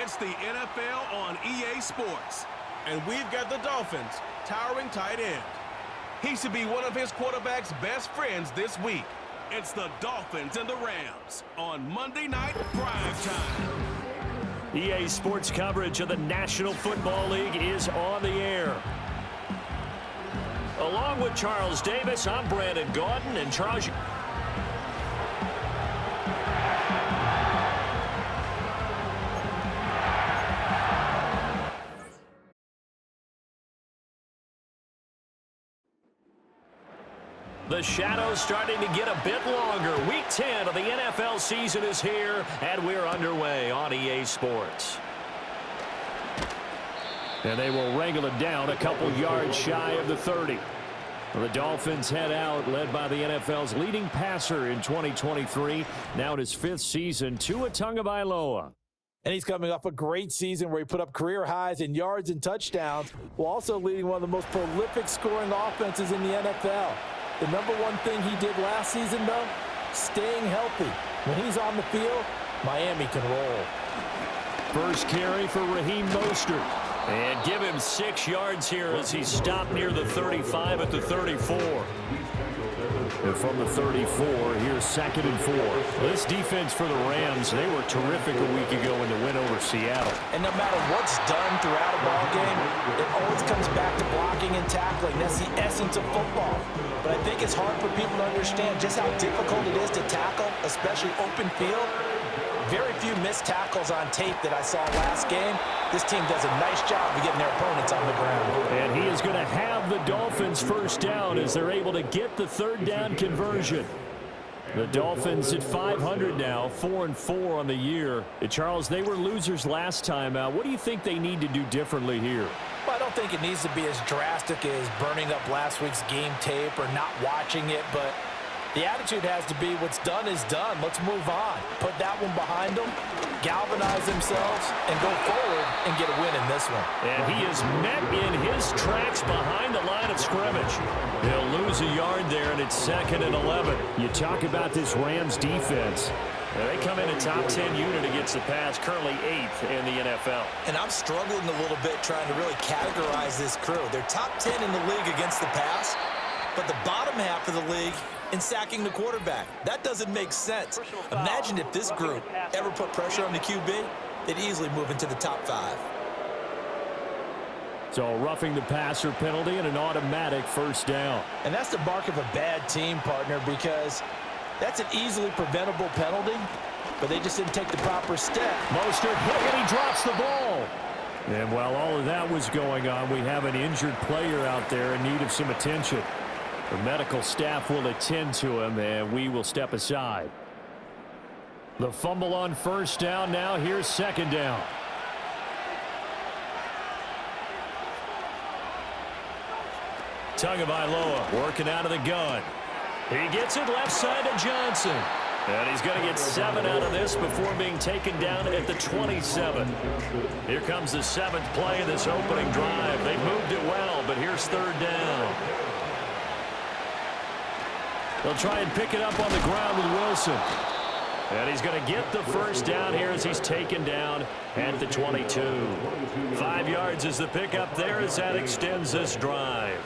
It's the NFL on EA Sports. And we've got the Dolphins' towering tight end. He should be one of his quarterback's best friends this week. It's the Dolphins and the Rams on Monday Night Prime Time. EA Sports coverage of the National Football League is on the air. Along with Charles Davis, I'm Brandon Gaudin, and Charles... The shadow's starting to get a bit longer. Week 10 of the NFL season is here, and we're underway on EA Sports. And they will wrangle it down a couple yards shy of the 30. The Dolphins head out, led by the NFL's leading passer in 2023. Now in his 5th season, Tua Tagovailoa. And he's coming off a great season where he put up career highs in yards and touchdowns, while also leading one of the most prolific scoring offenses in the NFL. The number one thing he did last season, though, staying healthy. When he's on the field, Miami can roll. First carry for Raheem Mostert. And give him 6 yards here as he stopped near the 35 at the 34. And from the 34, here's 2nd and 4. This defense for the Rams, they were terrific a week ago in the win over Seattle. And no matter what's done throughout a ball game, it always comes back to blocking and tackling. That's the essence of football. But I think it's hard for people to understand just how difficult it is to tackle, especially open field. Very few missed tackles on tape that I saw last game. This team does a nice job of getting their opponents on the ground. And he is going to have the Dolphins first down as they're able to get the 3rd down conversion. The Dolphins at 500 now, 4-4 on the year. And Charles, they were losers last time out. What do you think they need to do differently here? Well, I don't think it needs to be as drastic as burning up last week's game tape or not watching it, but the attitude has to be what's done is done. Let's move on. Put that one behind them, galvanize themselves, and go forward and get a win in this one. And he is met in his tracks behind the line of scrimmage. He'll lose a yard there, and it's 2nd and 11. You talk about this Rams defense. They come in a top 10 unit against the pass, currently 8th in the NFL. And I'm struggling a little bit trying to really categorize this crew. They're top 10 in the league against the pass, but the bottom half of the league in sacking the quarterback. That doesn't make sense. Imagine if this group ever put pressure on the QB, they'd easily move into the top 5. So roughing the passer penalty and an automatic first down. And that's the mark of a bad team, partner, because that's an easily preventable penalty, but they just didn't take the proper step. Mostert hit and he drops the ball. And while all of that was going on, we have an injured player out there in need of some attention. The medical staff will attend to him, and we will step aside. The fumble on first down now. Here's 2nd down. Tagovailoa working out of the gun. He gets it left side to Johnson. And he's going to get 7 out of this before being taken down at the 27. Here comes the 7th play of this opening drive. They moved it well, but here's 3rd down. They'll try and pick it up on the ground with Wilson. And he's going to get the first down here as he's taken down at the 22. 5 yards is the pickup there as that extends this drive.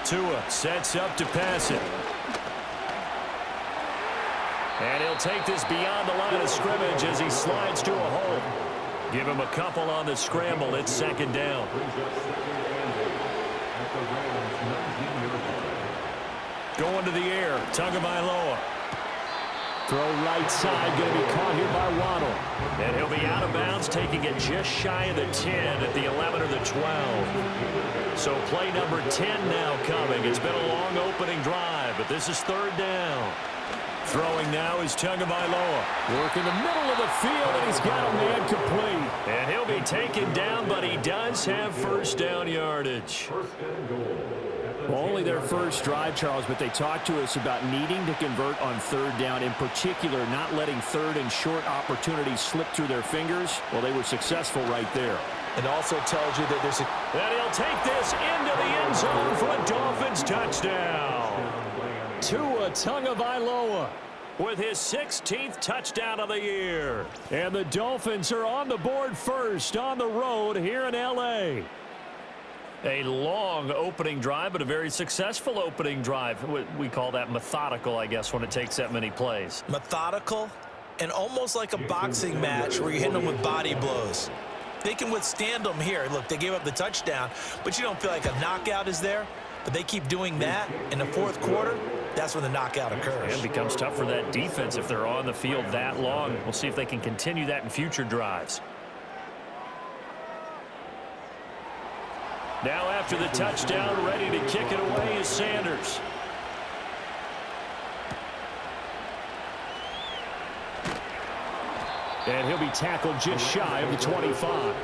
Tua sets up to pass it. And he'll take this beyond the line of scrimmage as he slides to a hole. Give him a couple on the scramble. It's 2nd down. Going to the air. Tagovailoa. Throw right side. Going to be caught here by Waddle. And he'll be out of bounds, taking it just shy of the 10 at the 11 or the 12. So play number 10 now coming. It's been a long opening drive, but this is 3rd down. Throwing now is Tagovailoa. Work in the middle of the field, and he's got a man complete. And he'll be taken down, but he does have first down yardage. Well, only their first drive, Charles, but they talked to us about needing to convert on 3rd down, in particular not letting 3rd and short opportunities slip through their fingers. Well, they were successful right there. It also tells you that there's a... And he'll take this into the end zone for a Dolphins touchdown. Tua Tagovailoa with his 16th touchdown of the year. And the Dolphins are on the board first on the road here in L.A. A long opening drive, but a very successful opening drive. We call that methodical, I guess, when it takes that many plays. Methodical and almost like a boxing match where you're hitting them with body blows. They can withstand them here. Look, they gave up the touchdown, but you don't feel like a knockout is there. But they keep doing that in the fourth quarter. That's when the knockout occurs. And it becomes tough for that defense if they're on the field that long. We'll see if they can continue that in future drives. Now after the touchdown, ready to kick it away is Sanders. And he'll be tackled just shy of the 25.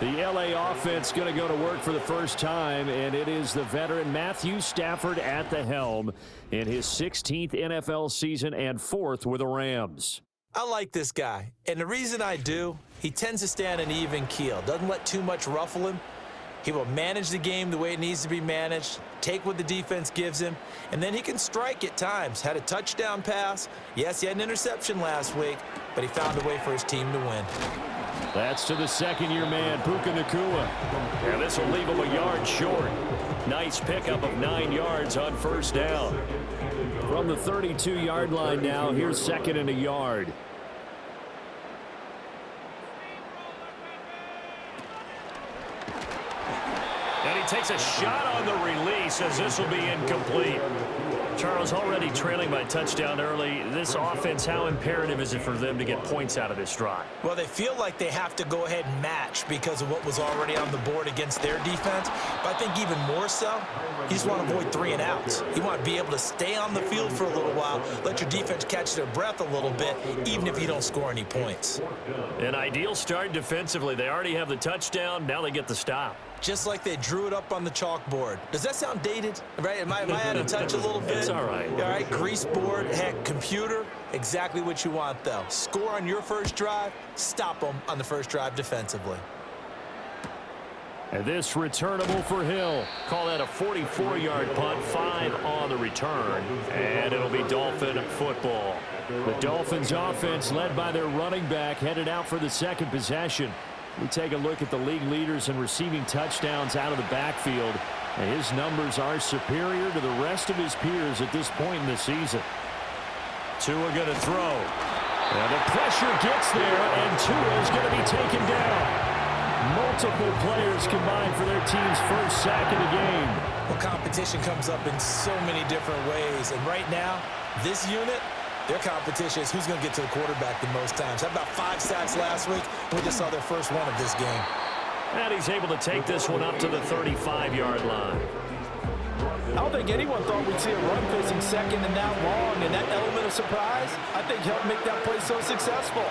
The L.A. offense going to go to work for the first time, and it is the veteran Matthew Stafford at the helm in his 16th NFL season and 4th with the Rams. I like this guy, and the reason I do, he tends to stay on an even keel. Doesn't let too much ruffle him. He will manage the game the way it needs to be managed, take what the defense gives him, and then he can strike at times. Had a touchdown pass. Yes, he had an interception last week, but he found a way for his team to win. That's to the second-year man, Puka Nacua. And this will leave him a yard short. Nice pickup of 9 yards on first down. From the 32-yard line now, here's second and a yard. And he takes a shot on the release as this will be incomplete. Charles, already trailing by touchdown early. This offense, how imperative is it for them to get points out of this drive? Well, they feel like they have to go ahead and match because of what was already on the board against their defense. But I think even more so, you just want to avoid 3 and outs. You want to be able to stay on the field for a little while, let your defense catch their breath a little bit, even if you don't score any points. An ideal start defensively. They already have the touchdown. Now they get the stop. Just like they drew it up on the chalkboard. Does that sound dated? Right? Am I out of touch a little bit? It's all right. All right, grease board, heck, computer, exactly what you want, though. Score on your first drive, stop them on the first drive defensively. And this returnable for Hill. Call that a 44-yard punt, 5 on the return. And it'll be Dolphin football. The Dolphins offense, led by their running back, headed out for the second possession. We take a look at the league leaders in receiving touchdowns out of the backfield. And his numbers are superior to the rest of his peers at this point in the season. Tua going to throw. And the pressure gets there, and Tua is going to be taken down. Multiple players combined for their team's first sack of the game. Well, competition comes up in so many different ways. And right now, this unit, their competition is who's going to get to the quarterback the most times. How about 5 sacks last week? We just saw their first one of this game. And he's able to take this one up to the 35-yard line. I don't think anyone thought we'd see a run facing second and that long, and that element of surprise, I think, helped make that play so successful.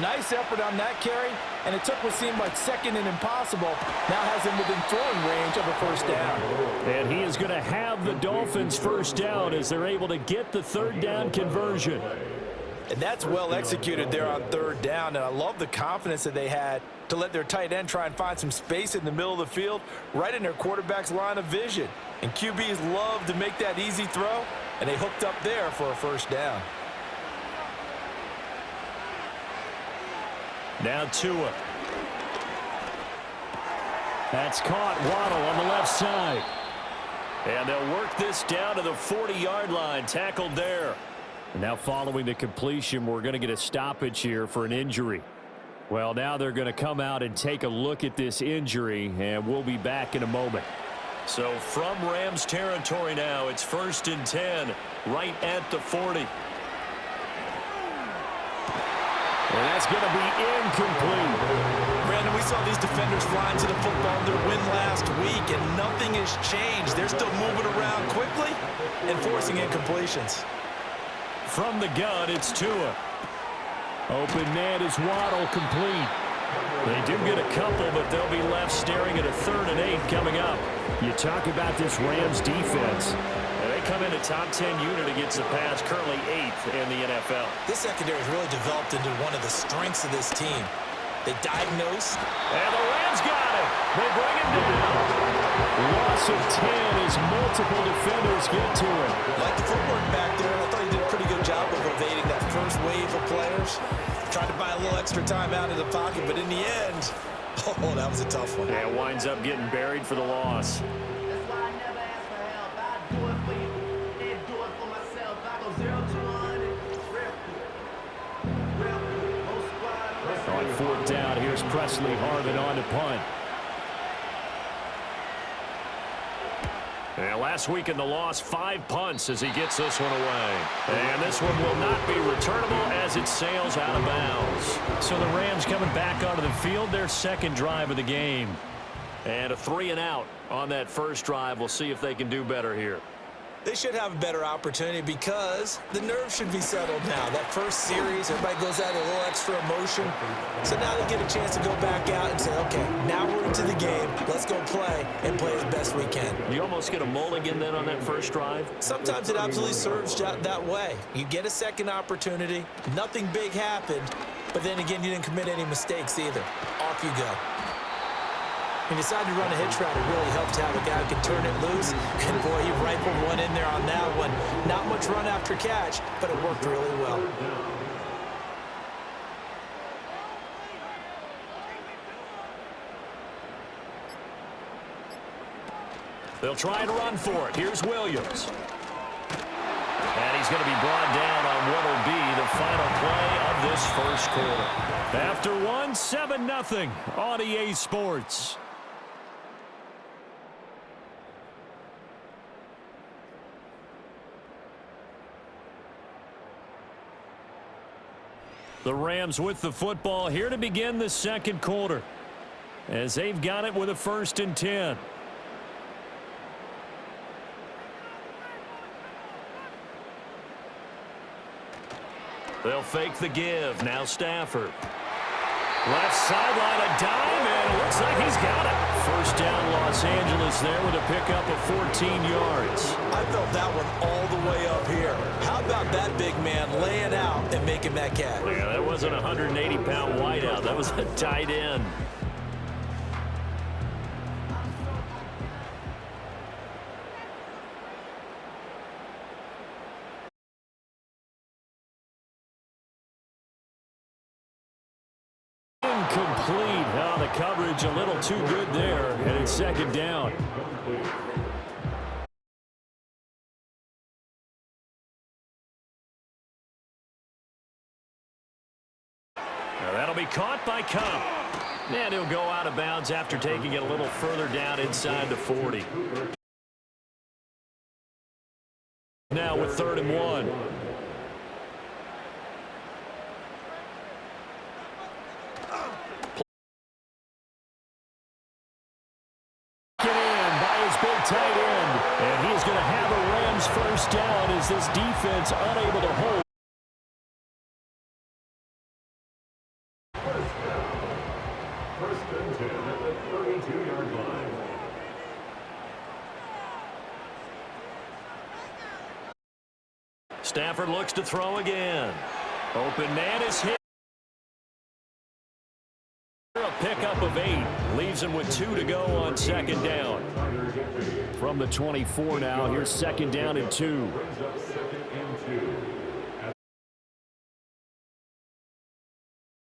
Nice effort on that carry, and it took what seemed like second and impossible. Now has him within throwing range of a first down. And he is going to have the Dolphins first down as they're able to get the third down conversion. And that's well executed there on third down, and I love the confidence that they had to let their tight end try and find some space in the middle of the field, right in their quarterback's line of vision. And QBs love to make that easy throw, and they hooked up there for a first down. Now Tua. That's caught. Waddle on the left side. And they'll work this down to the 40-yard line. Tackled there. And now following the completion, we're going to get a stoppage here for an injury. Well, now they're going to come out and take a look at this injury, and we'll be back in a moment. So from Rams territory now, it's 1st and 10, right at the 40. And that's going to be incomplete. Brandon, we saw these defenders flying to the football in their win last week, and nothing has changed. They're still moving around quickly and forcing incompletions. From the gun, it's Tua. Open man is Waddle, complete. They do get a couple, but they'll be left staring at a 3rd and 8 coming up. You talk about this Rams defense. They come in a top 10 unit against the pass, currently 8th in the NFL. This secondary has really developed into one of the strengths of this team. They diagnose. And the Rams got it. They bring him down. Lost loss of 10 as multiple defenders get to him. Like the footwork back there, I thought he did a pretty good job of evading that first wave of players. Tried to buy a little extra time out of the pocket, but in the end, oh, that was a tough one. Yeah, winds up getting buried for the loss. That's why I never ask for help. I do it for you and do it for myself. I go 0 to 100. Real quick. Most squad. On fourth down, here's Presley Harvin on to punt. And last week in the loss, 5 punts as he gets this one away. And this one will not be returnable as it sails out of bounds. So the Rams coming back onto the field, their second drive of the game. And a 3 and out on that first drive. We'll see if they can do better here. They should have a better opportunity because the nerves should be settled now. That first series, everybody goes out with a little extra emotion. So now they get a chance to go back out and say, okay, now we're into the game. Let's go play and play as best we can. You almost get a mulligan then on that first drive? Sometimes it absolutely serves that way. You get a second opportunity. Nothing big happened. But then again, you didn't commit any mistakes either. Off you go. He decided to run a hitch route. It really helped to have a guy who can turn it loose. And, boy, he rifled one in there on that one. Not much run after catch, but it worked really well. They'll try to run for it. Here's Williams. And he's going to be brought down on what will be the final play of this first quarter. After one, 7-0 on EA Sports. The Rams with the football here to begin the second quarter as they've got it with a 1st and 10. They'll fake the give. Now Stafford. Left sideline, a dive, and it looks like he's got it. First down, Los Angeles there with a pickup of 14 yards. I felt that one all the way up here. How about that big man laying out and making that catch? Yeah, that wasn't a 180-pound wideout. That was a tight end. Incomplete. Oh, the coverage a little too good there, and it's second down. Now that'll be caught by Cup. And he'll go out of bounds after taking it a little further down inside the 40. Now with 3rd and 1. Big tight end, and he's going to have a Rams first down as this defense unable to hold. First and 10 at the 32-yard line. Stafford looks to throw again. Open man is hit. A pickup of 8. Leaves him with 2 to go on second down. From the 24 now, here's second down and 2.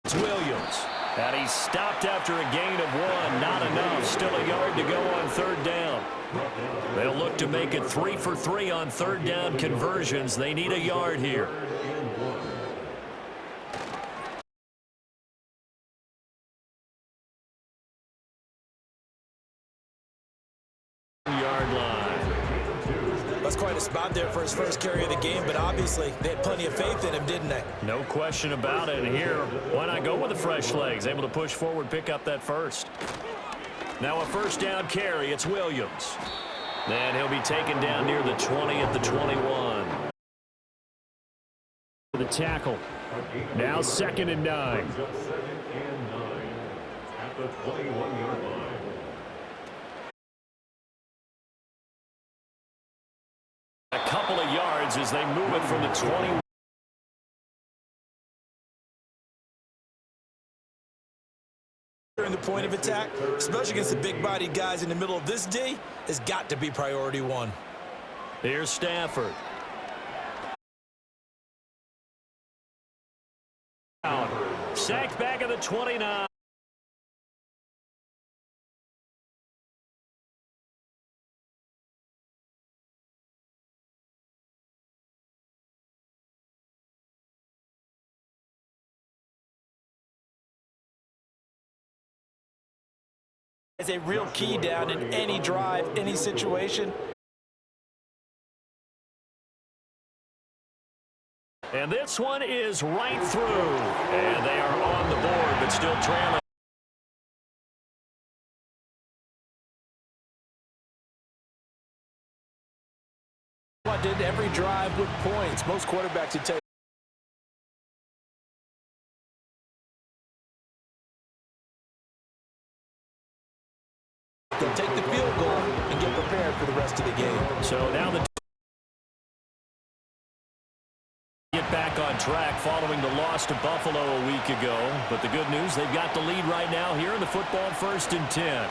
It's Williams. And he's stopped after a gain of 1. Not enough. Still a yard to go on 3rd down. They'll look to make it 3 for 3 on 3rd down conversions. They need a yard here. Yard line. That's quite a spot there for his first carry of the game, but obviously they had plenty of faith in him, didn't they? No question about it. And here, why not go with the fresh legs? Able to push forward, pick up that first. Now a first down carry. It's Williams. And he'll be taken down near the 20 at the 21. The tackle. Now 2nd and 9. At the 21-yard line. A couple of yards as they move it from the 20. During the point of attack, especially against the big-bodied guys in the middle of this D, has got to be priority one. Here's Stafford. Sacked back at the 29. It's a real key down in any drive, any situation. And this one is right through. And they are on the board, but still trailing. I did every drive with points. Most quarterbacks would tell you. They'll take the field goal and get prepared for the rest of the game. So now the get back on track following the loss to Buffalo a week ago. But the good news, they've got the lead right now here in the football 1st and 10.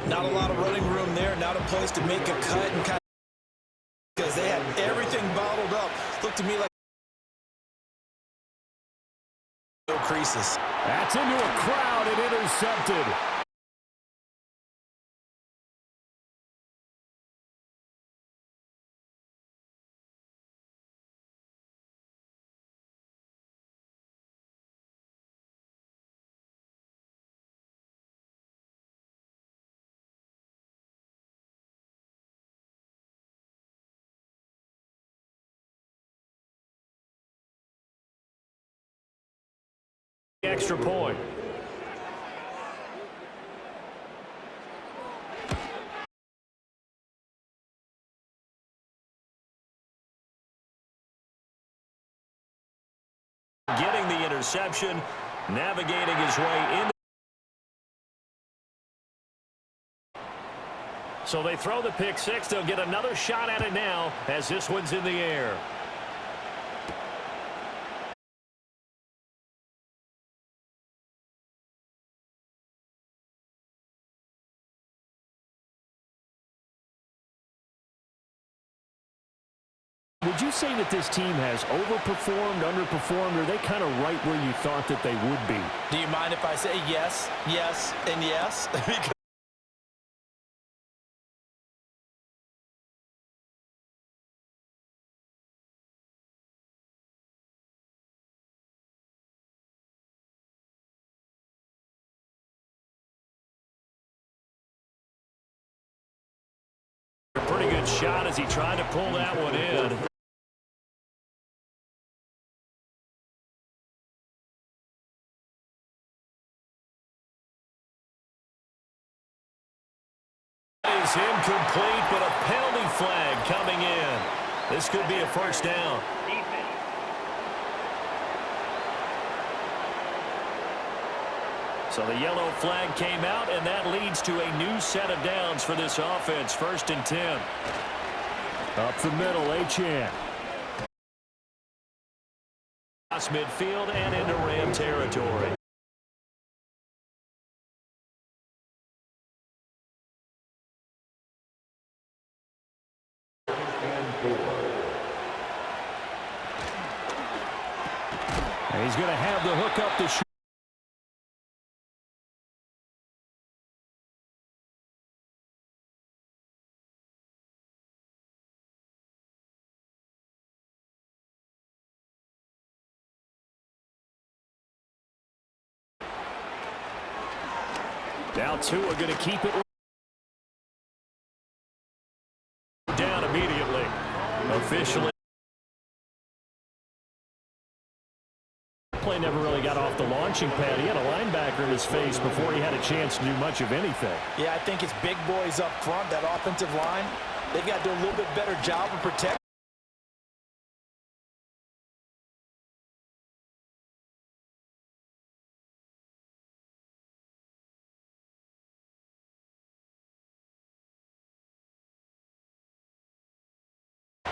Not a lot of running room there. Not a place to make a cut and kind of because they had everything bottled up. Looked to me like no creases. That's into a crowd and intercepted. Extra point. Getting the interception, navigating his way in. So they throw the pick six. They'll get another shot at it now as this one's in the air. Would you say that this team has overperformed, underperformed, or are they kind of right where you thought that they would be? Do you mind if I say yes, yes, and yes? A pretty good shot as he tried to pull that one in. Is incomplete, but a penalty flag coming in. This could be a first down. So the yellow flag came out, and that leads to a new set of downs for this offense. 1st and 10. Up the middle, Achane. Across midfield and into Ram territory. And he's going to have the hook up the shoot. Now two are going to keep it down immediately. Officially. Play never really got off the launching pad. He had a linebacker in his face before he had a chance to do much of anything. Yeah, I think it's big boys up front, that offensive line. They've got to do a little bit better job of protecting.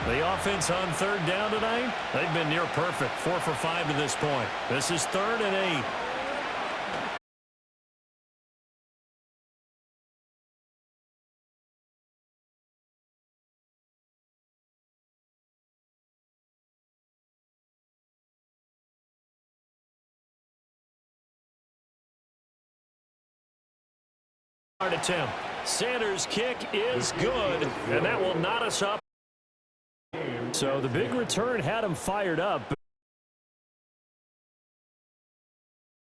The offense on third down tonight? They've been near perfect, 4 for 5 to this point. This is 3rd and 8. Attempt. Sanders' kick is good, and that will knot us up. So the big return had him fired up.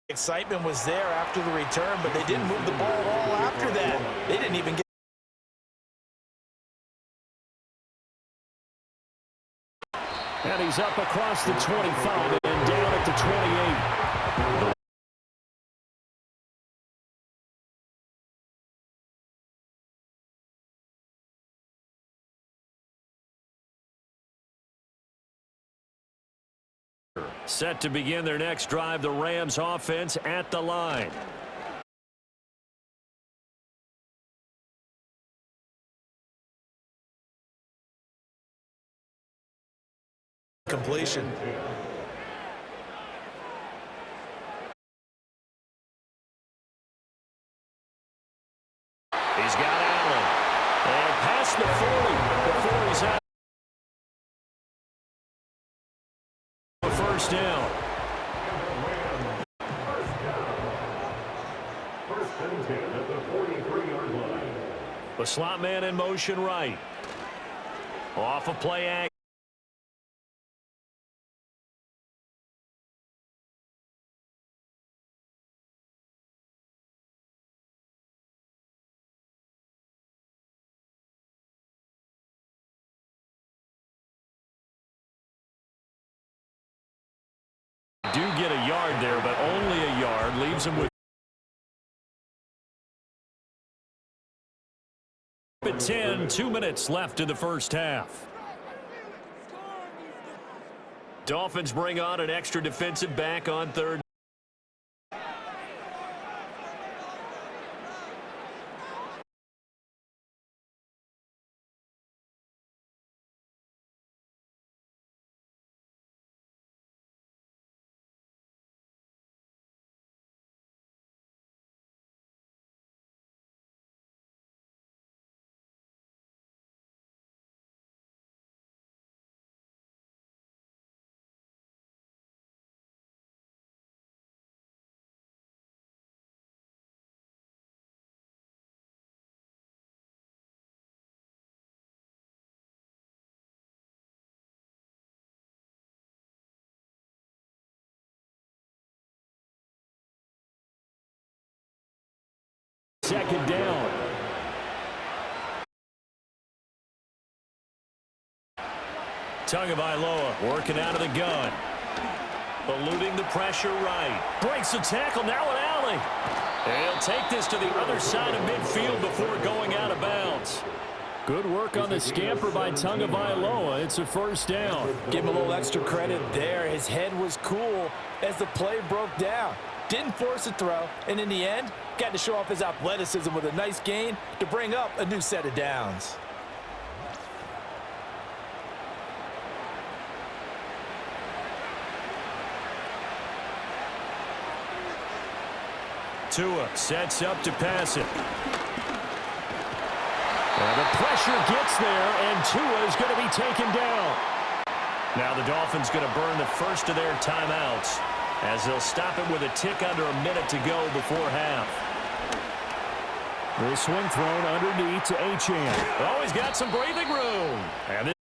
Excitement was there after the return, but they didn't move the ball at all after that. They didn't even get. And he's up across the 25 and down at the 28. Set to begin their next drive, the Rams offense at the line. Completion. He's got Allen. And past the 40 before he's out. First down. First and 10 at the 43-yard line. The slot man in motion right. Off a play action. Do get a yard there, but only a yard. Leaves him with 10, 2 minutes left in the first half. Dolphins bring on an extra defensive back on third. Second down. Tagovailoa working out of the gun. Eluding the pressure right. Breaks the tackle now at Alley. He'll take this to the other side of midfield before going out of bounds. Good work on the scamper by Tagovailoa. It's a first down. Give him a little extra credit there. His head was cool as the play broke down. Didn't force a throw, and in the end, got to show off his athleticism with a nice gain to bring up a new set of downs. Tua sets up to pass it. And the pressure gets there, and Tua is going to be taken down. Now the Dolphins going to burn the first of their timeouts as they'll stop it with a tick under a minute to go before half. The swing thrown underneath to Achane. Oh, he's got some breathing room. And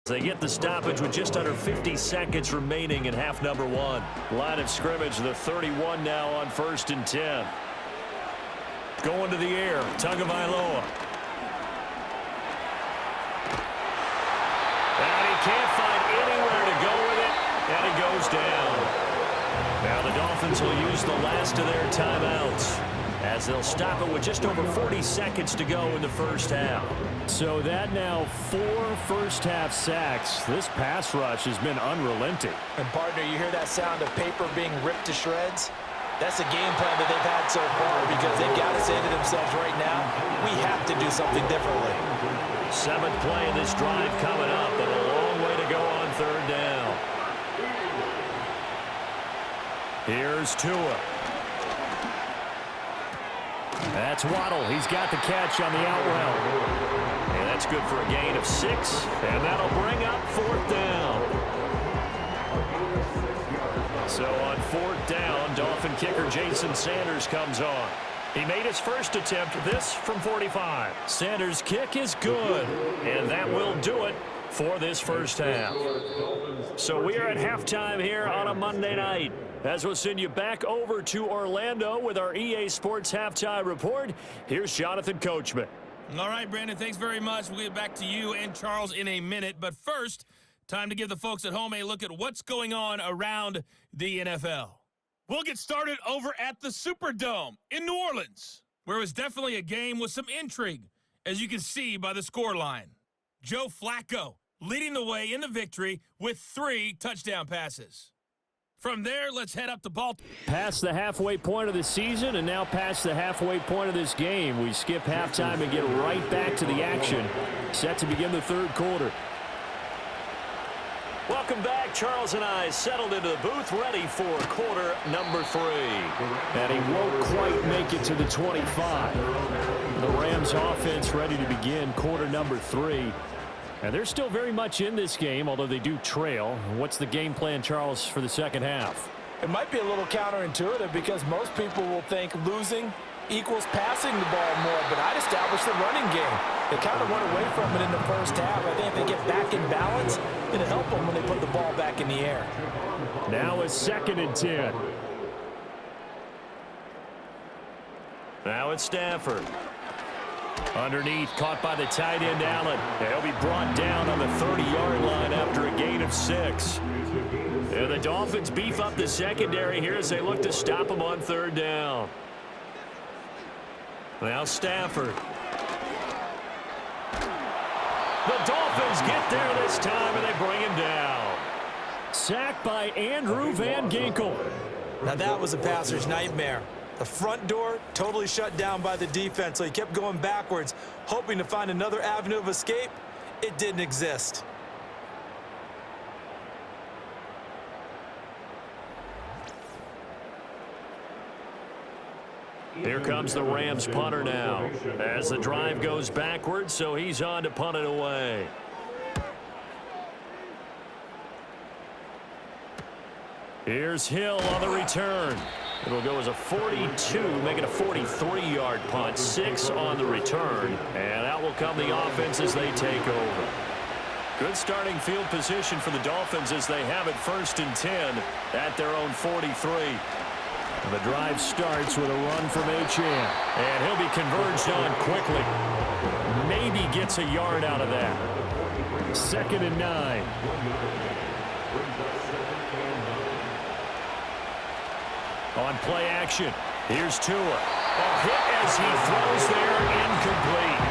they get the stoppage with just under 50 seconds remaining in half number one. Line of scrimmage, the 31 now on 1st and 10. Going to the air, Tagovailoa. And he can't find anywhere to go with it, and it goes down. Now the Dolphins will use the last of their timeouts as they'll stop it with just over 40 seconds to go in the first half. So that now 4 first-half sacks. This pass rush has been unrelenting. And, partner, you hear that sound of paper being ripped to shreds? That's the game plan that they've had so far because they've got to say to themselves right now, we have to do something differently. 7th play of this drive coming up, but a long way to go on 3rd down. Here's Tua. That's Waddle. He's got the catch on the out route. And that's good for a gain of 6, and that'll bring up 4th down. So on 4th down, Dolphin kicker Jason Sanders comes on. He made his first attempt, this from 45. Sanders' kick is good, and that will do it for this first half. So we are at halftime here on a Monday night. As we'll send you back over to Orlando with our EA Sports Halftime Report, here's Jonathan Coachman. All right, Brandon, thanks very much. We'll get back to you and Charles in a minute. But first, time to give the folks at home a look at what's going on around the NFL. We'll get started over at the Superdome in New Orleans, where it was definitely a game with some intrigue, as you can see by the scoreline. Joe Flacco leading the way in the victory with 3 touchdown passes. From there, let's head up to Baltimore. Past the halfway point of the season and now past the halfway point of this game. We skip halftime and get right back to the action. Set to begin the 3rd quarter. Welcome back. Charles and I settled into the booth ready for quarter number 3. And he won't quite make it to the 25. The Rams offense ready to begin quarter number 3. And they're still very much in this game, although they do trail. What's the game plan, Charles, for the second half? It might be a little counterintuitive because most people will think losing equals passing the ball more, but I'd establish the running game. They kind of went away from it in the first half. I think if they get back in balance, it'll help them when they put the ball back in the air. Now it's 2nd and 10. Now it's Stafford. Underneath, caught by the tight end, Allen. He'll be brought down on the 30-yard line after a gain of 6. And the Dolphins beef up the secondary here as they look to stop him on 3rd down. Now Stafford. The Dolphins get there this time, and they bring him down. Sacked by Andrew Van Ginkel. Now that was a passer's nightmare. The front door totally shut down by the defense, so he kept going backwards, hoping to find another avenue of escape. It didn't exist. Here comes the Rams punter now as the drive goes backwards, so he's on to punt it away. Here's Hill on the return. It'll go as a 42, make it a 43-yard punt, 6 on the return, and out will come the offense as they take over. Good starting field position for the Dolphins as they have it 1st and 10 at their own 43. The drive starts with a run from H.M. And he'll be converged on quickly. Maybe gets a yard out of that. 2nd and 9. On play action, here's Tua. A hit as he throws there, incomplete.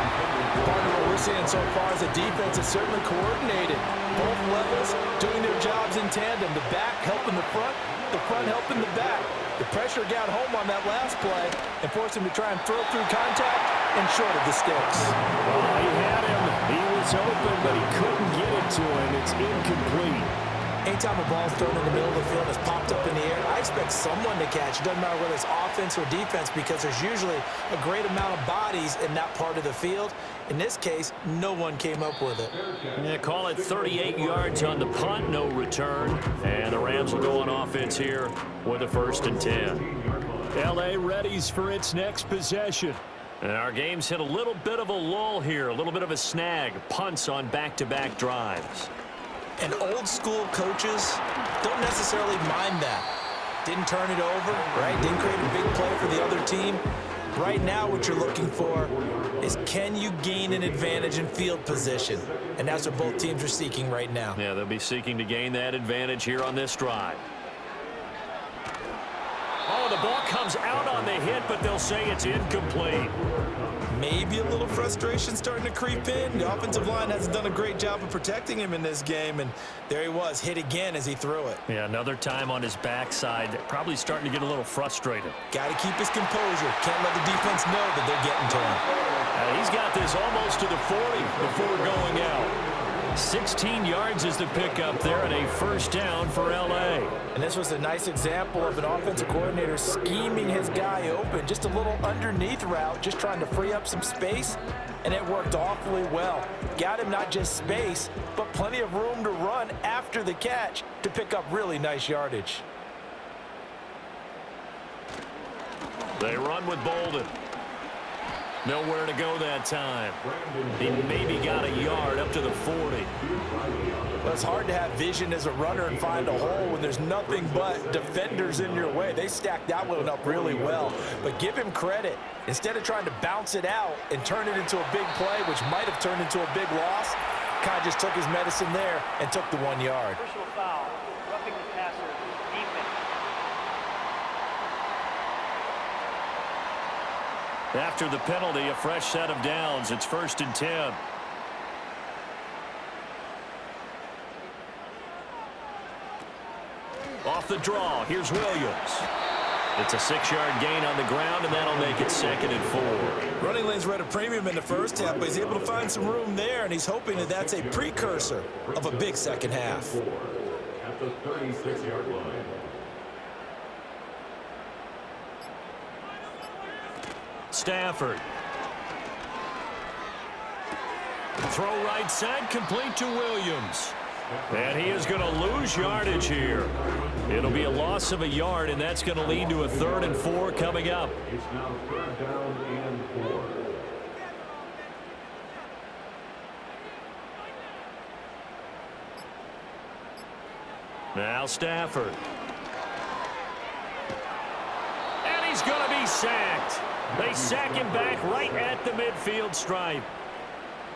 Partner, what we're seeing so far is the defense is certainly coordinated. Both levels doing their jobs in tandem. The back helping the front helping the back. The pressure got home on that last play and forced him to try and throw through contact and short of the sticks. Oh, he had him. He was open, but he couldn't get it to him. It's incomplete. Anytime a ball's thrown in the middle of the field and is popped up in the air, I expect someone to catch. It doesn't matter whether it's offense or defense because there's usually a great amount of bodies in that part of the field. In this case, no one came up with it. Yeah, call it 38 yards on the punt, no return. And the Rams will go on offense here with a 1st and 10. L.A. readies for its next possession. And our game's hit a little bit of a lull here, a little bit of a snag. Punts on back-to-back drives. And old school coaches don't necessarily mind that. Didn't turn it over, right? Didn't create a big play for the other team. Right now what you're looking for is can you gain an advantage in field position? And that's what both teams are seeking right now. Yeah, they'll be seeking to gain that advantage here on this drive. Oh, the ball comes out on the hit, but they'll say it's incomplete. Maybe maybe a little frustration starting to creep in. The offensive line hasn't done a great job of protecting him in this game, and there he was, hit again as he threw it. Yeah, another time on his backside, probably starting to get a little frustrated. Got to keep his composure. Can't let the defense know that they're getting to him. He's got this almost to the 40 before going out. 16 yards is the pickup there and a first down for L.A. And this was a nice example of an offensive coordinator scheming his guy open. Just a little underneath route, just trying to free up some space, and it worked awfully well. Got him not just space, but plenty of room to run after the catch to pick up really nice yardage. They run with Bolden. Nowhere to go that time. He maybe got a yard up to the 40. Well, it's hard to have vision as a runner and find a hole when there's nothing but defenders in your way. They stacked that one up really well. But give him credit. Instead of trying to bounce it out and turn it into a big play, which might have turned into a big loss, kind of just took his medicine there and took the 1 yard. Personal foul, roughing the passer, defense. After the penalty, a fresh set of downs. It's 1st and 10. Off the draw, here's Williams. It's a 6-yard gain on the ground, and that'll make it 2nd and 4. Running lanes were at a premium in the first half, but he's able to find some room there, and he's hoping that that's a precursor of a big second half. At the 36-yard line. Stafford. Throw right side, complete to Williams. And he is going to lose yardage here. It'll be a loss of a yard, and that's going to lead to a 3rd and 4 coming up. It's now 3rd down and 4. Now Stafford. And he's going to be sacked. They sack him back right at the midfield stripe.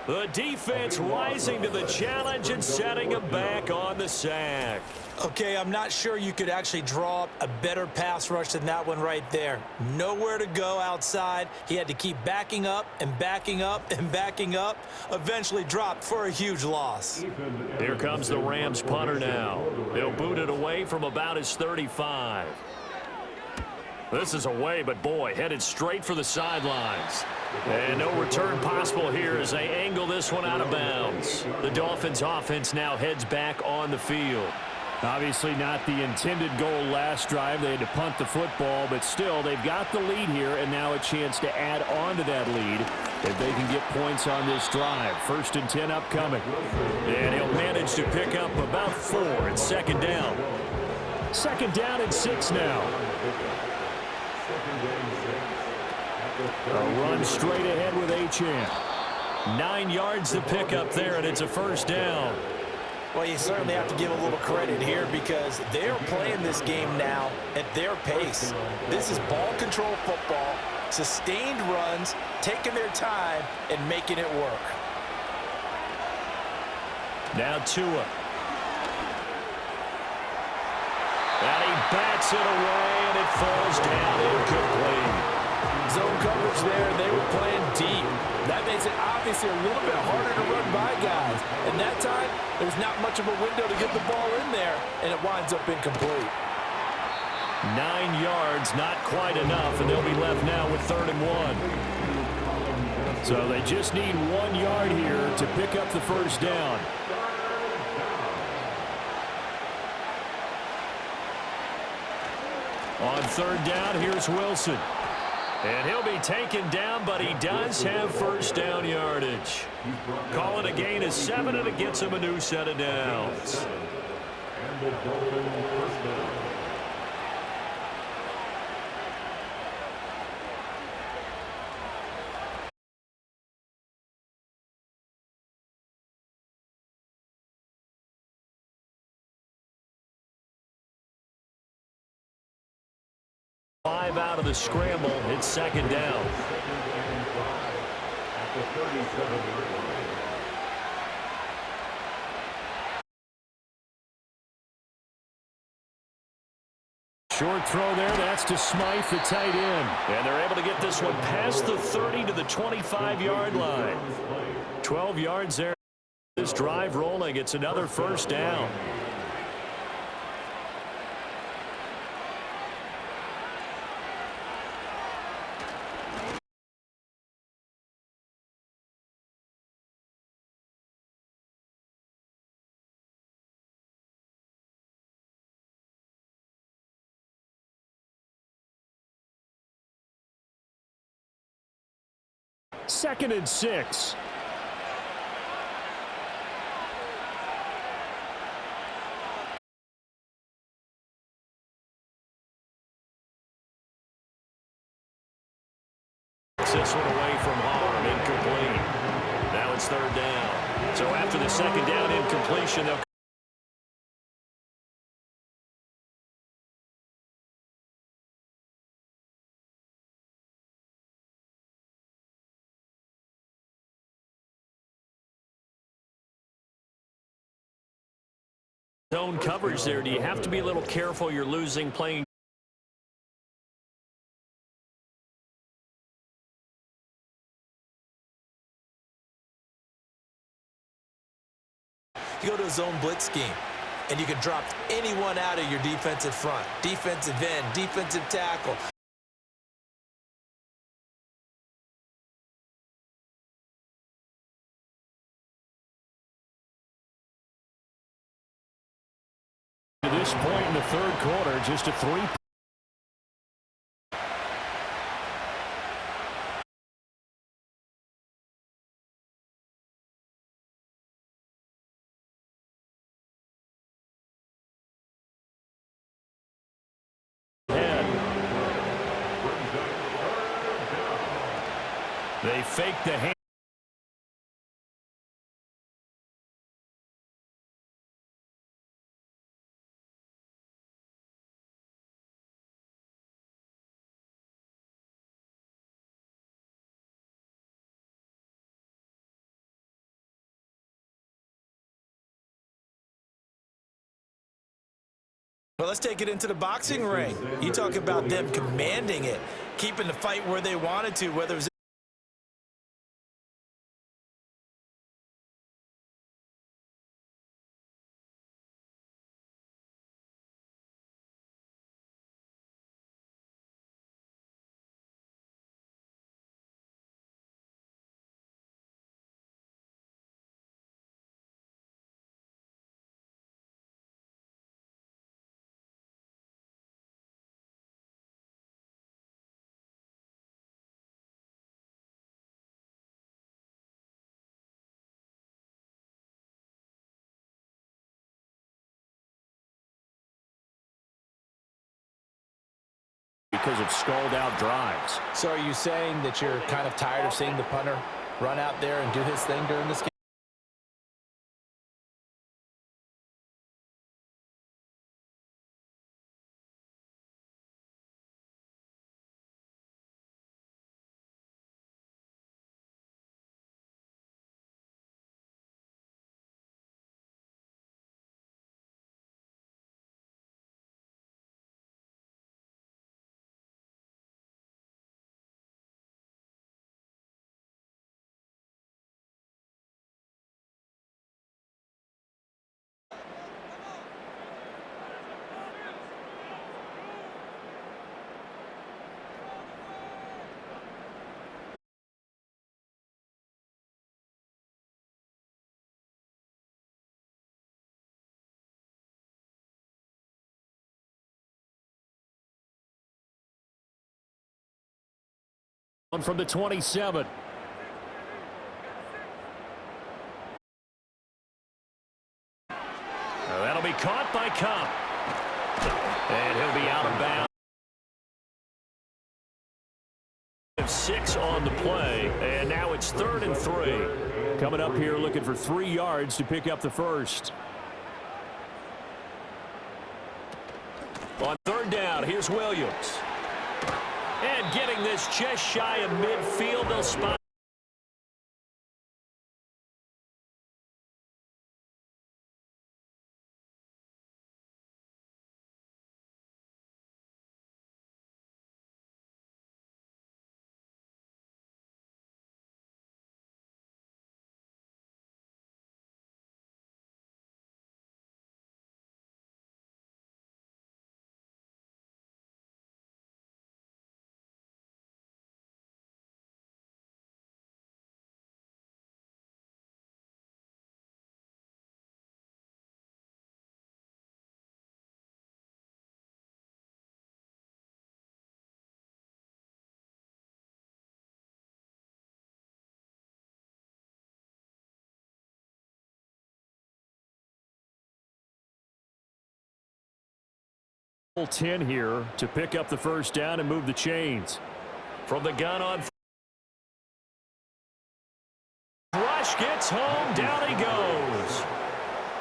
The defense rising to the challenge and setting him back on the sack. Okay, I'm not sure you could actually draw up a better pass rush than that one right there. Nowhere to go outside. He had to keep backing up and backing up and backing up. Eventually dropped for a huge loss. Here comes the Rams punter now. They'll boot it away from about his 35. This is away, but boy, headed straight for the sidelines. And no return possible here as they angle this one out of bounds. The Dolphins offense now heads back on the field. Obviously not the intended goal last drive. They had to punt the football, but still they've got the lead here and now a chance to add on to that lead if they can get points on this drive. 1st and 10 upcoming. And he'll manage to pick up about 4 at 2nd down. 2nd down and 6 now. A run straight ahead with Achane. 9 yards to pick up there, and it's a 1st down. Well, you certainly have to give a little credit here because they're playing this game now at their pace. This is ball control football, sustained runs, taking their time, and making it work. Now Tua. And he bats it away, and it falls down incomplete. Zone coverage there, they were playing deep. That makes it obviously a little bit harder to run by guys. And that time, there's not much of a window to get the ball in there, and it winds up incomplete. 9 yards, not quite enough, and they'll be left now with 3rd and 1. So they just need 1 yard here to pick up the 1st down. On 3rd down, here's Wilson. And he'll be taken down, but he does have 1st down yardage. Call it a gain of 7, and it gets him a new set of downs. And the Dolphins 1st down. Five out of the scramble. It's 2nd down. At the 37-yard line. Short throw there. That's to Smythe, the tight end. And they're able to get this one past the 30 to the 25-yard line. 12 yards there. This drive rolling. It's another first down. Second and 6. This one away from harm, incomplete. Now it's third down. So after the second down incompletion, they'll zone coverage there. Do you have to be a little careful? You're losing playing. You go to a zone blitz scheme, and you can drop anyone out of your defensive front, defensive end, defensive tackle. To this point in the third quarter, just a 3. They fake the hand. Well, let's take it into the boxing ring. You talk about them commanding it, keeping the fight where they wanted to, whether it was because of stalled out drives. So are you saying that you're kind of tired of seeing the punter run out there and do his thing during this game? On from the 27. That'll be caught by Cobb. And he'll be out of bounds. 6 on the play, and now it's 3rd and 3. Coming up here looking for 3 yards to pick up the first. On 3rd down, here's Williams. And getting this just shy of midfield, they'll spot. 10 here to pick up the first down and move the chains. From the gun on. Rush gets home. Down he goes.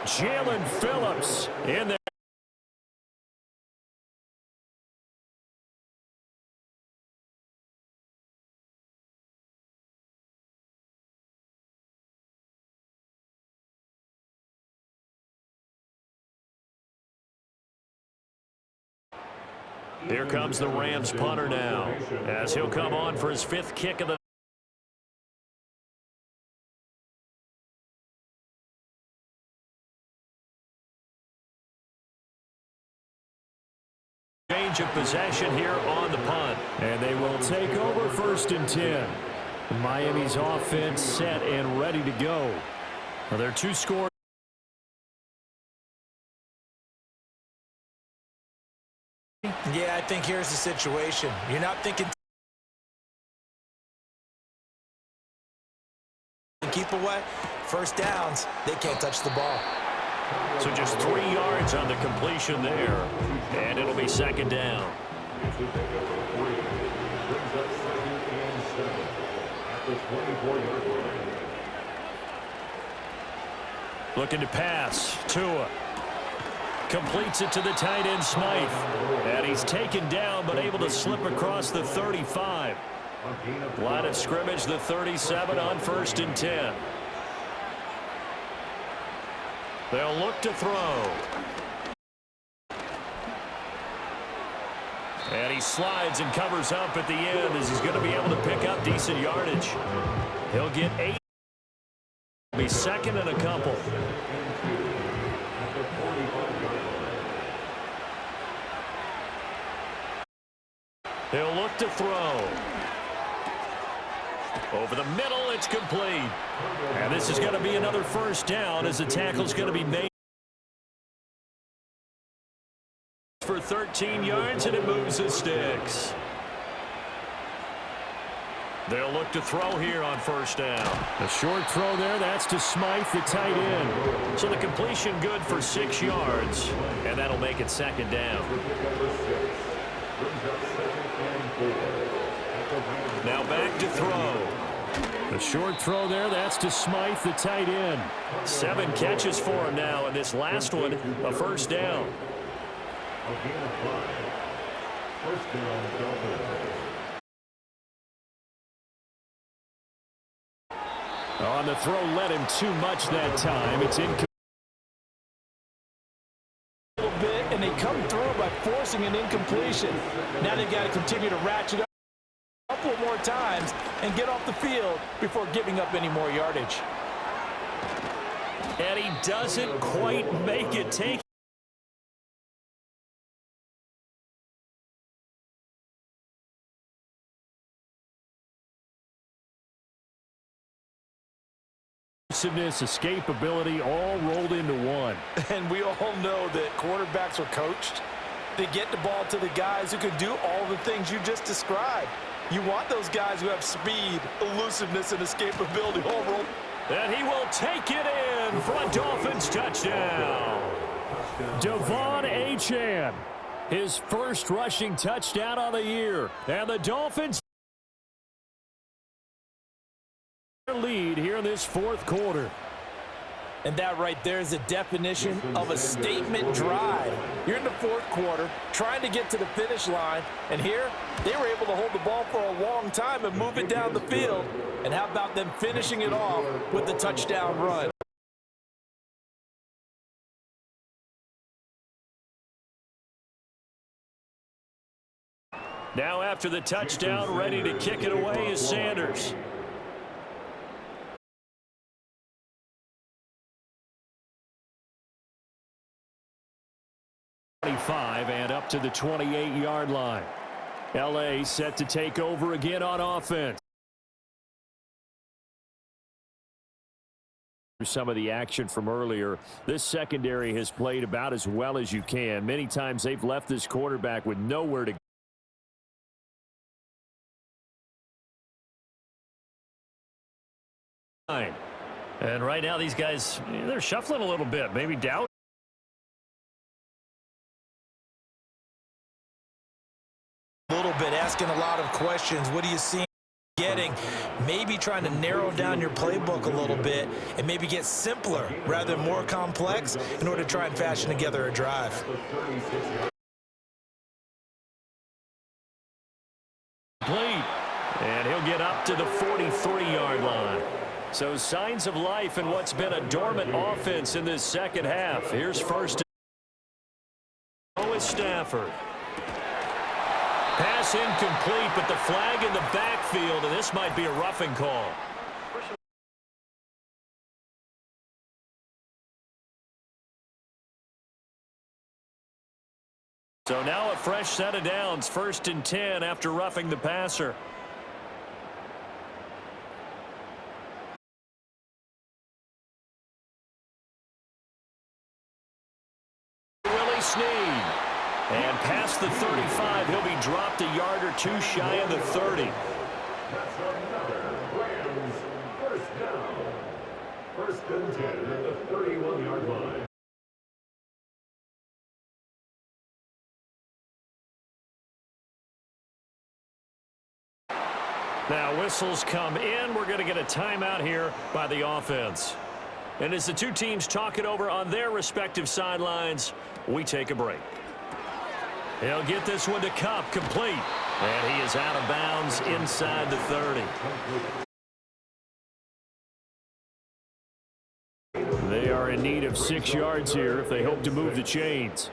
Jalen Phillips in there. Here comes the Rams punter now, as he'll come on for his 5th kick of the change of possession here on the punt. And they will take over 1st and 10. Miami's offense set and ready to go. Well, there are 2 scores. Yeah, I think here's the situation. You're not thinking keep away. 1st downs, they can't touch the ball. So just 3 yards on the completion there. And it'll be 2nd down. Looking to pass. Tua completes it to the tight end, Smythe. And he's taken down, but able to slip across the 35. Line of scrimmage, the 37 on 1st and 10. They'll look to throw. And he slides and covers up at the end as he's going to be able to pick up decent yardage. He'll get 8. Be 2nd and a couple. He'll look to throw. Over the middle, it's complete. And this is going to be another 1st down as the tackle's going to be made for 13 yards, and it moves the sticks. They'll look to throw here on 1st down. A short throw there. That's to Smythe, the tight end. So the completion good for 6 yards, and that'll make it 2nd down. Now back to throw. A short throw there. That's to Smythe, the tight end. 7 catches for him now, and this last one, a 1st down. On the throw, led him too much that time. It's incomplete. A little bit, and they come through by forcing an incompletion. Now they've got to continue to ratchet up a couple more times and get off the field before giving up any more yardage. And he doesn't quite make it. Take escapability all rolled into one. And we all know that quarterbacks are coached. They get the ball to the guys who can do all the things you just described. You want those guys who have speed, elusiveness, and escapability all rolled. And he will take it in for a Dolphins touchdown. Devon Achane, his 1st rushing touchdown on the year. And the Dolphins lead here in this 4th quarter. And that right there is the definition of a statement drive. You're in the 4th quarter, trying to get to the finish line, and here they were able to hold the ball for a long time and move it down the field. And how about them finishing it off with the touchdown run? Now after the touchdown, ready to kick it away is Sanders. And up to the 28-yard line. L.A. set to take over again on offense. Some of the action from earlier. This secondary has played about as well as you can. Many times they've left this quarterback with nowhere to go. And right now these guys, they're shuffling a little bit. Maybe doubt. questions. What do you see getting? Maybe trying to narrow down your playbook a little bit and maybe get simpler rather than more complex in order to try and fashion together a drive. Complete. And he'll get up to the 43-yard line. So signs of life in what's been a dormant offense in this second half. Here's first with Stafford. Pass incomplete, but the flag in the backfield, and this might be a roughing call. So now a fresh set of downs, 1st and 10 after roughing the passer. Snead. And past the 35, he'll be dropped a yard or two shy of the 30. That's another Rams first down. 1st and 10 at the 31-yard line. Now whistles come in. We're going to get a timeout here by the offense. And as the two teams talk it over on their respective sidelines, we take a break. He'll get this one to Kupp, complete. And he is out of bounds inside the 30. They are in need of 6 yards here if they hope to move the chains.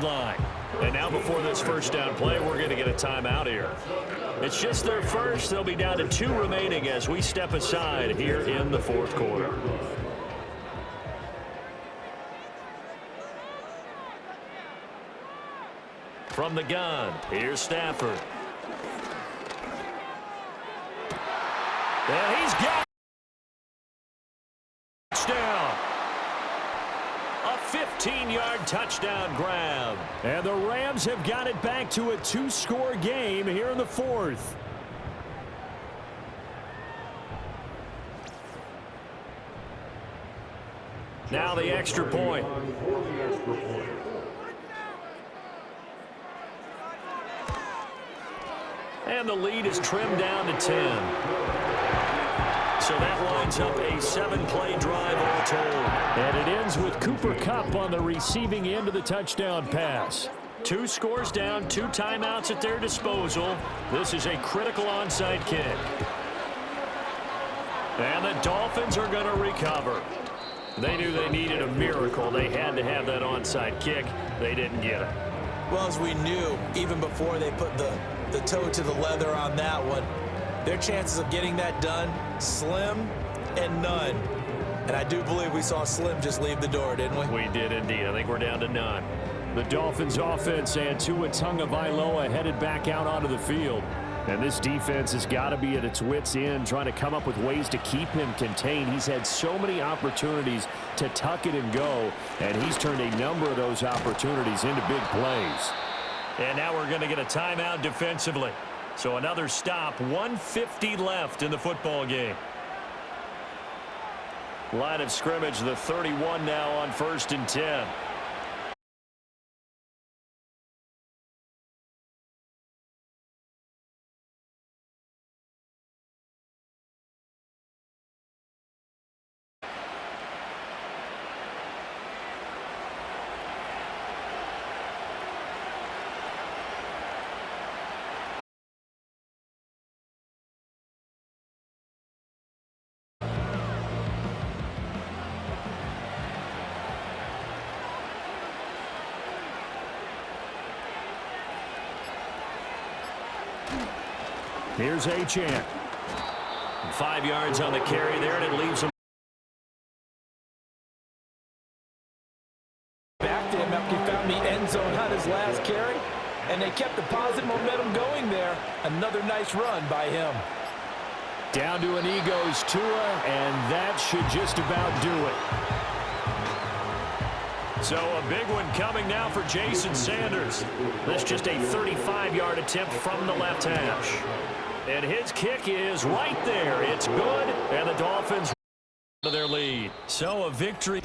Line. And now before this first down play, we're going to get a timeout here. It's just their first. They'll be down to 2 remaining as we step aside here in the 4th quarter. From the gun, here's Stafford. And he's got it. Touchdown. A 15-yard touchdown grab. And the Rams have got it back to a 2-score game here in the 4th. Now the extra point. And the lead is trimmed down to 10. So that lines up a 7-play drive all told. And it ends with Cooper Kupp on the receiving end of the touchdown pass. 2 scores down, 2 timeouts at their disposal. This is a critical onside kick. And the Dolphins are going to recover. They knew they needed a miracle. They had to have that onside kick. They didn't get it. Well, as we knew, even before they put the toe to the leather on that one, their chances of getting that done, slim and none. And I do believe we saw Slim just leave the door, didn't we? We did indeed. I think we're down to none. The Dolphins offense and Tua Tagovailoa headed back out onto the field. And this defense has got to be at its wits' end, trying to come up with ways to keep him contained. He's had so many opportunities to tuck it and go, and he's turned a number of those opportunities into big plays. And now we're going to get a timeout defensively. So another stop, 1:50 left in the football game. Line of scrimmage, the 31 now on 1st and 10. Here's Achane. 5 yards on the carry there, and it leaves him. Back to him after he found the end zone on his last carry, and they kept the positive momentum going there. Another nice run by him. Down to an Eagles Tua, and that should just about do it. So a big one coming now for Jason Sanders. This just a 35-yard attempt from the left hash. And his kick is right there. It's good, and the Dolphins to their lead. So a victory.